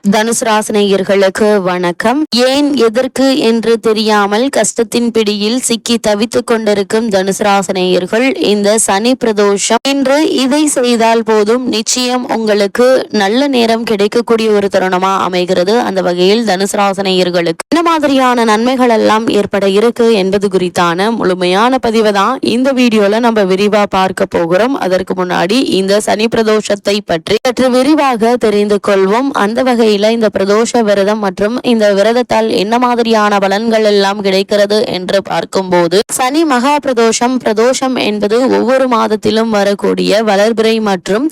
தனுசு ராசினியர்களுக்கு வணக்கம். ஏன் எதற்கு என்று தெரியாமல் கஷ்டத்தின் பிடியில் சிக்கி தவித்துக் கொண்டிருக்கும் தனுசு ராசினியர்கள், இந்த சனி பிரதோஷம் இன்று இதை செய்தால் போதும் நிச்சயம் உங்களுக்கு நல்ல நேரம் கிடைக்கக்கூடிய ஒரு தருணமா அமைகிறது. அந்த வகையில் தனுசு ராசினியர்களுக்கு என்ன மாதிரியான நன்மைகள் எல்லாம் ஏற்பட இருக்கு என்பது குறித்தான முழுமையான பதிவை தான் இந்த வீடியோல நம்ம விரிவா பார்க்க போகிறோம். அதற்கு முன்னாடி இந்த சனி பிரதோஷத்தை பற்றி சற்று விரிவாக தெரிந்து கொள்வோம். அந்த வகையில் இந்த பிரதோஷ விரதம் மற்றும் இந்த விரதத்தால் என்ன மாதிரியான பலன்கள் எல்லாம் கிடைக்கிறது என்று பார்க்கும்போது, சனி மகா பிரதோஷம் என்பது ஒவ்வொரு மாதத்திலும் வரக்கூடிய வளர்பிறை மற்றும்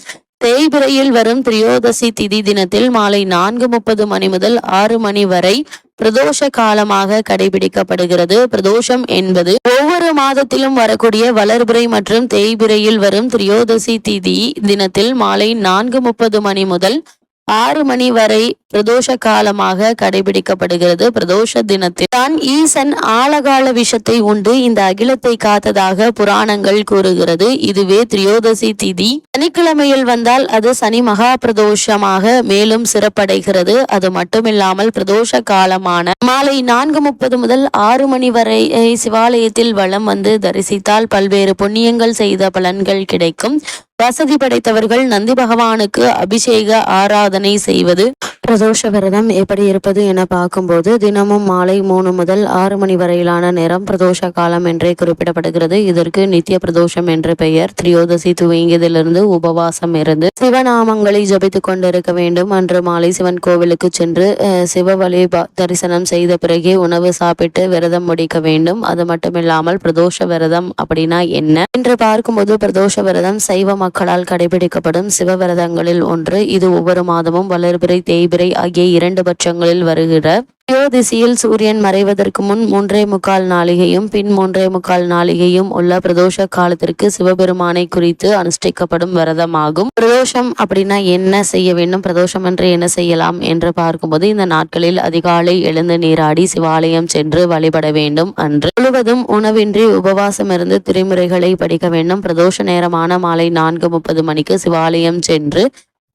தேய்பிறையில் வரும் திரியோதசி திதி தினத்தில் மாலை 4:30 மணி முதல் 6 மணி வரை பிரதோஷ காலமாக கடைபிடிக்கப்படுகிறது. பிரதோஷம் என்பது ஒவ்வொரு மாதத்திலும் வரக்கூடிய வளர்பிறை மற்றும் தேய்பிறையில் வரும் திரியோதசி திதி தினத்தில் மாலை 4:30 மணி முதல் 6 மணி வரை பிரதோஷ காலமாக கடைபிடிக்கப்படுகிறது. பிரதோஷ தினத்தில் தான் ஈசன் ஆழகால விஷத்தை உண்டு இந்த அகிலத்தை காத்ததாக புராணங்கள் கூறுகிறது. இதுவே திரியோதசி திதி சனிக்கிழமையில் வந்தால் அது சனி மகா பிரதோஷமாக மேலும் சிறப்படைகிறது. அது மட்டுமில்லாமல் பிரதோஷ காலமான மாலை 4:30 முதல் 6 மணி வரை சிவாலயத்தில் வலம் வந்து தரிசித்தால் பல்வேறு புண்ணியங்கள் செய்த பலன்கள் கிடைக்கும். வசதி படைத்தவர்கள் நந்தி பகவானுக்கு அபிஷேக ஆராதனை செய்வது. பிரதோஷ விரதம் எப்படி இருப்பது என பார்க்கும்போது, தினமும் மாலை 3 முதல் 6 மணி வரையிலான நேரம் பிரதோஷ காலம் என்றே குறிப்பிடப்படுகிறது. இதற்கு நித்திய பிரதோஷம் என்று பெயர். திரியோதசி துவங்கியதிலிருந்து உபவாசம் இருந்து சிவநாமங்களை ஜபித்துக் கொண்டிருக்க வேண்டும். அன்று மாலை சிவன் கோவிலுக்கு சென்று சிவ வழி தரிசனம் செய்த பிறகே உணவு சாப்பிட்டு விரதம் முடிக்க வேண்டும். அது மட்டுமில்லாமல் பிரதோஷ விரதம் அப்படின்னா என்ன என்று பார்க்கும்போது, பிரதோஷ விரதம் சைவ மக்களால் கடைபிடிக்கப்படும் சிவ விரதங்களில் ஒன்று. இது ஒவ்வொரு மாதமும் வளர்பிறை தேய்பிறை ஆகிய 2 பட்சங்களில் வருகிற திரியோதசியில் சூரியன் மறைவதற்கு முன் 3:45 நாளிகையும் பின் 3:45 நாளிகையும் உள்ள பிரதோஷ காலத்திற்கு சிவபெருமானை குறித்து அனுஷ்டிக்கப்படும் விரதமாகும். பிரதோஷம் அப்படின்னா என்ன செய்ய வேண்டும், பிரதோஷம் என்று என்ன செய்யலாம் என்று பார்க்கும்போது, இந்த நாட்களில் அதிகாலை எழுந்து நீராடி சிவாலயம் சென்று வழிபட வேண்டும். அன்று முழுவதும் உணவின்றி உபவாசம் இருந்து திரிமுறைகளை படிக்க வேண்டும். பிரதோஷ நேரமான மாலை 4:30 மணிக்கு சிவாலயம் சென்று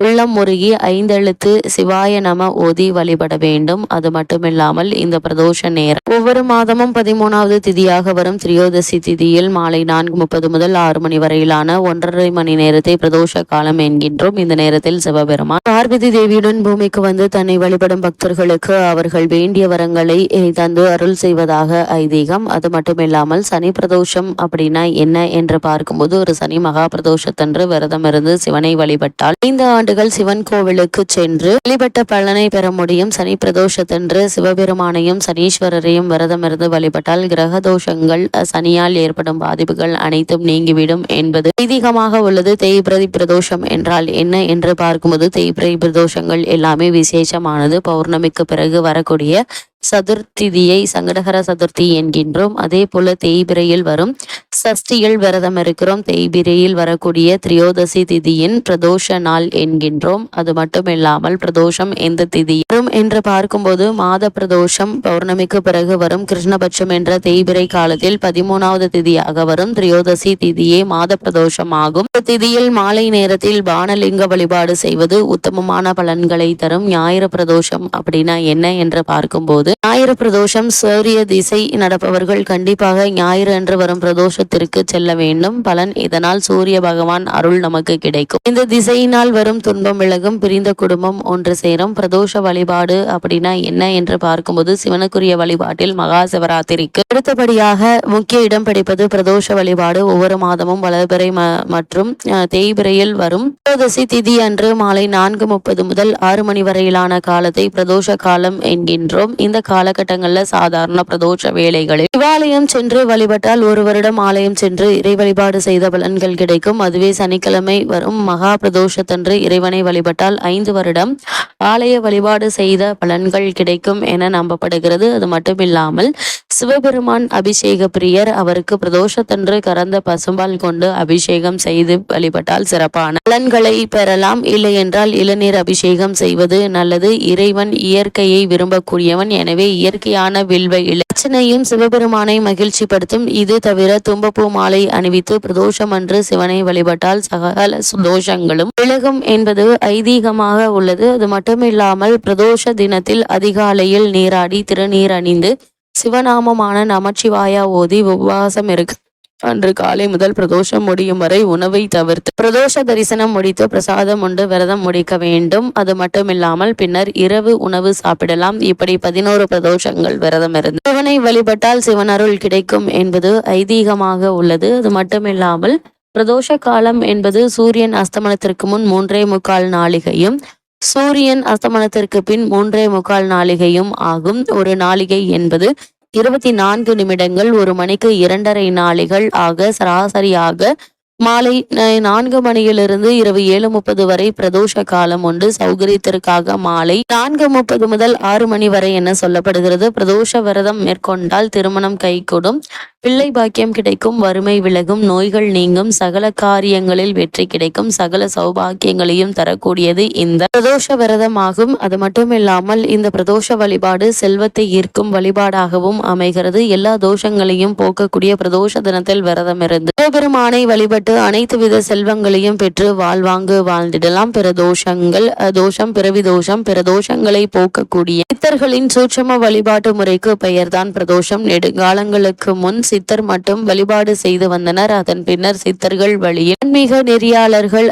உள்ளம் முருகி 5 எழுத்து சிவாய நம ஓதி வழிபட வேண்டும். அது மட்டுமில்லாமல் இந்த பிரதோஷ நேரம் ஒவ்வொரு மாதமும் 13வது திதியாக வரும் திரியோதசி திதியில் மாலை 4:30 முதல் 6 மணி வரையிலான 1.5 மணி நேரத்தை பிரதோஷ காலம் என்கின்றோம். இந்த நேரத்தில் சிவபெருமான் பார்வதி தேவியுடன் பூமிக்கு வந்து தன்னை வழிபடும் பக்தர்களுக்கு அவர்கள் வேண்டிய வரங்களை தந்து அருள் செய்வதாக ஐதீகம். அது மட்டுமில்லாமல் சனி பிரதோஷம் அப்படின்னா என்ன என்று பார்க்கும்போது, ஒரு சனி மகா பிரதோஷத்தன்று விரதம் இருந்து சிவனை வழிபட்டால் 5 ஆண்டுகள் சிவன் கோவிலுக்கு சென்று வழிபட்ட பலனை பெற முடியும். சனி பிரதோஷத்தன்று சிவபெருமானையும் சனீஸ்வரரையும் விரதம் இருந்து வழிபட்டால் கிரக தோஷங்கள், சனியால் ஏற்படும் பாதிப்புகள் அனைத்தும் நீங்கிவிடும் என்பது ஐதீகமாக உள்ளது. தேய்பிறை பிரதோஷம் என்றால் என்ன என்று பார்க்கும்போது, தேய்பிறை பிரதோஷங்கள் எல்லாமே விசேஷமானது. பௌர்ணமிக்கு பிறகு வரக்கூடிய சதுர்த்திதியை சங்கடகர சதுர்த்தி என்கின்றோம். அதே போல தேய்பிறையில் வரும் சஷ்டியில் விரதம் இருக்கிறோம். தேய்பிறையில் வரக்கூடிய திரியோதசி திதியின் பிரதோஷ நாள் என்கின்றோம். அது மட்டும் இல்லாமல் பிரதோஷம் எந்த திதி வரும் என்று பார்க்கும்போது, மாத பிரதோஷம் பௌர்ணமிக்கு பிறகு வரும் கிருஷ்ணபட்சம் என்ற தேய்பிறை காலத்தில் 13வது திதியாக வரும் திரியோதசி திதியே மாத பிரதோஷம் ஆகும். திதியில் மாலை நேரத்தில் பானலிங்க வழிபாடு செய்வது உத்தமமான பலன்களை தரும். ஞாயிறு பிரதோஷம் அப்படின்னா என்ன என்று பார்க்கும்போது, ஞாயிறு பிரதோஷம் சூரிய திசை நடப்பவர்கள் கண்டிப்பாக ஞாயிறு என்று வரும் பிரதோஷத்திற்கு செல்ல வேண்டும். பலன் இதனால் சூரிய பகவான் அருள் நமக்கு கிடைக்கும். இந்த திசையினால் வரும் துன்பம் விலகும். பிரிந்த குடும்பம் ஒன்று சேரும். பிரதோஷ வழிபாடு அப்படின்னா என்ன என்று பார்க்கும்போது, சிவனுக்குரிய வழிபாட்டில் மகா சிவராத்திரிக்கு அடுத்தபடியாக முக்கிய இடம் பிடிப்பது பிரதோஷ வழிபாடு. ஒவ்வொரு மாதமும் வளர்பிறை மற்றும் தேய்பிறையில் வரும் திரியோதசி திதி அன்று மாலை 4:30 முதல் 6 மணி வரையிலான காலத்தை பிரதோஷ காலம் என்கின்றோம். இந்த காலகட்டங்கள்ல சாதாரண பிரதோஷ வேளைகளில் சிவாலயம் சென்று வழிபட்டால் 1 வருடம் ஆலயம் சென்று இறை வழிபாடு செய்த பலன்கள் கிடைக்கும். அதுவே சனிக்கிழமை வரும் மகா பிரதோஷத்தன்று இறைவனை வழிபட்டால் 5 வருடம் ஆலய வழிபாடு செய்த பலன்கள் கிடைக்கும் என நம்பப்படுகிறது. அது மட்டுமில்லாமல் சிவபெருமான் அபிஷேக பிரியர். அவருக்கு பிரதோஷத்தன்று கறந்த பசும்பால் கொண்டு அபிஷேகம் செய்து வழிபட்டால் சிறப்பான பலன்களை பெறலாம். இல்லை என்றால் இளநீர் அபிஷேகம் செய்வது நல்லது. இறைவன் இயற்கையை விரும்பக்கூடியவன். எனவே எனவே இயற்கையான வில்வ இலை அர்ச்சனையும் சிவபெருமானை மகிழ்ச்சிப்படுத்தும். இது தவிர தும்பப்பூ மாலை அணிவித்து பிரதோஷம் அன்று சிவனை வழிபட்டால் சகல தோஷங்களும் விலகும் என்பது ஐதீகமாக உள்ளது. அது மட்டுமில்லாமல் பிரதோஷ தினத்தில் அதிகாலையில் நீராடி திருநீர் அணிந்து சிவநாமமான நமச்சிவாயா ஓதி உபவாசம் இருக்கு. அன்று காலை முதல் பிரதோஷம் முடியும் வரை உணவை தவிர்த்து பிரதோஷ தரிசனம் முடித்து பிரசாதம் உண்டு விரதம் முடிக்க வேண்டும். அது மட்டுமில்லாமல் பின்னர் இரவு உணவு சாப்பிடலாம். இப்படி 11 பிரதோஷங்கள் விரதம் இருந்து சிவனை வழிபட்டால் சிவனருள் கிடைக்கும் என்பது ஐதீகமாக உள்ளது. அது மட்டுமில்லாமல் பிரதோஷ காலம் என்பது சூரியன் அஸ்தமனத்திற்கு முன் 3.25 நாளிகையும் சூரியன் அஸ்தமனத்திற்கு பின் 3.25 நாளிகையும் ஆகும். ஒரு நாளிகை என்பது 24 நிமிடங்கள். ஒரு மணிக்கு 2.5 நாளிகள் ஆக சராசரியாக மாலை 4 மணியிலிருந்து இரவு 7:30 வரை பிரதோஷ காலம் உண்டு. சௌகரியத்திற்காக மாலை 4:30 முதல் 6 மணி வரை என சொல்லப்படுகிறது. பிரதோஷ விரதம் மேற்கொண்டால் திருமணம் கைகூடும், பிள்ளை பாக்கியம் கிடைக்கும், வறுமை விலகும், நோய்கள் நீங்கும், சகல காரியங்களில் வெற்றி கிடைக்கும், சகல சௌபாக்கியங்களையும் தரக்கூடியது இந்த பிரதோஷ விரதமாகும். அது மட்டுமில்லாமல் இந்த பிரதோஷ வழிபாடு செல்வத்தை ஈர்க்கும் வழிபாடாகவும் அமைகிறது. எல்லா தோஷங்களையும் போக்கக்கூடிய பிரதோஷ தினத்தில் விரதம் இருந்து சிவபெருமானை வழிபட்டு அனைத்து வித செல்வங்களையும் பெற்று வாழ்வாங்கு வாழ்ந்திடலாம். பிரதோஷங்கள் தோஷம் பிறவி தோஷம் பிரதோஷங்களை போக்கக்கூடிய சித்தர்களின் சூட்சம வழிபாட்டு முறைக்கு பெயர்தான் பிரதோஷம். நெடுங்காலங்களுக்கு முன் சித்தர் மட்டும் வழிபாடு செய்து வந்தனர். அதன் பின்னர் சித்தர்கள் வழியில் ஆன்மீக நெறியாளர்கள்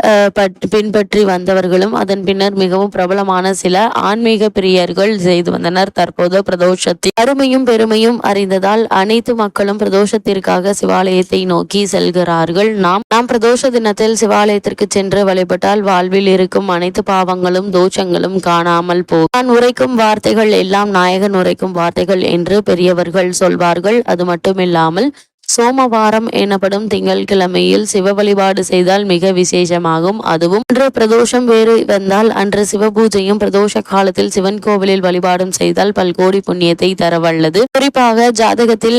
பின்பற்றி வந்தவர்களும் அதன் பின்னர் மிகவும் பிரபலமான சில ஆன்மீக பிரியர்கள் செய்து வந்தனர். தற்போது பிரதோஷத்தின் அருமையும் பெருமையும் அறிந்ததால் அனைத்து மக்களும் பிரதோஷத்திற்காக சிவாலயத்தை நோக்கி செல்கிறார்கள். நாம் பிரதோஷ தினத்தில் சிவாலயத்திற்கு சென்று வழிபட்டால் வாழ்வில் இருக்கும் அனைத்து பாவங்களும் தோஷங்களும் காணாமல் போகும். நான் உரைக்கும் வார்த்தைகள் எல்லாம் நாயகன் உரைக்கும் வார்த்தைகள் என்று பெரியவர்கள் சொல்வார்கள். அது மட்டுமில்லாமல் சோமவாரம் எனப்படும் திங்கட்கிழமையில் சிவ வழிபாடு செய்தால் மிக விசேஷமாகும். அதுவும் அன்று பிரதோஷம் வேறு வந்தால் அன்று சிவ பூஜையும் பிரதோஷ காலத்தில் சிவன் கோவிலில் வழிபாடும் செய்தால் பல்கோடி புண்ணியத்தை தரவல்லது. குறிப்பாக ஜாதகத்தில்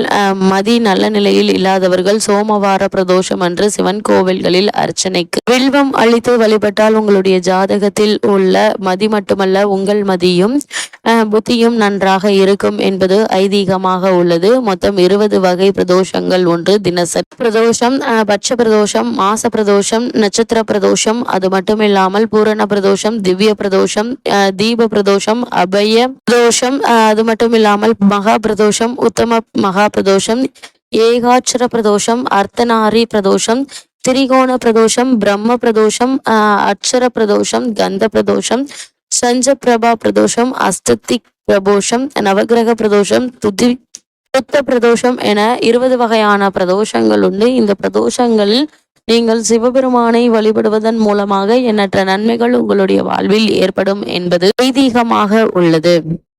மதி நல்ல நிலையில் இல்லாதவர்கள் சோமவார பிரதோஷம் அன்று சிவன் கோவில்களில் அர்ச்சனைக்கு வில்வம் அளித்து வழிபட்டால் உங்களுடைய ஜாதகத்தில் உள்ள மதி மட்டுமல்ல உங்கள் மதியும் புத்தியும் நன்றாக இருக்கும் என்பது ஐதீகமாக உள்ளது. மொத்தம் 20 வகை பிரதோஷங்கள் ஒன்று தினசரி பிரதோஷம், பட்ச பிரதோஷம், மாச பிரதோஷம், நட்சத்திர பிரதோஷம், அது மட்டுமில்லாமல் பூரண பிரதோஷம், திவ்ய பிரதோஷம், தீப பிரதோஷம், அபய பிரதோஷம், அது மட்டுமில்லாமல் மகா பிரதோஷம், உத்தம மகா பிரதோஷம், ஏகாட்சர பிரதோஷம், அர்த்தநாரி பிரதோஷம், திரிகோண பிரதோஷம், பிரம்ம பிரதோஷம், அட்சர பிரதோஷம், கந்த பிரதோஷம், சஞ்ச பிரபா பிரதோஷம், அஸ்தத்தி பிரதோஷம், நவகிரக பிரதோஷம், புத்த பிரதோஷம் என 20 வகையான பிரதோஷங்கள் உண்டு. இந்த பிரதோஷங்களில் நீங்கள் சிவபெருமானை வழிபடுவதன் மூலமாக எண்ணற்ற நன்மைகள் உங்களுடைய வாழ்வில் ஏற்படும் என்பது ஐதீகமாக உள்ளது.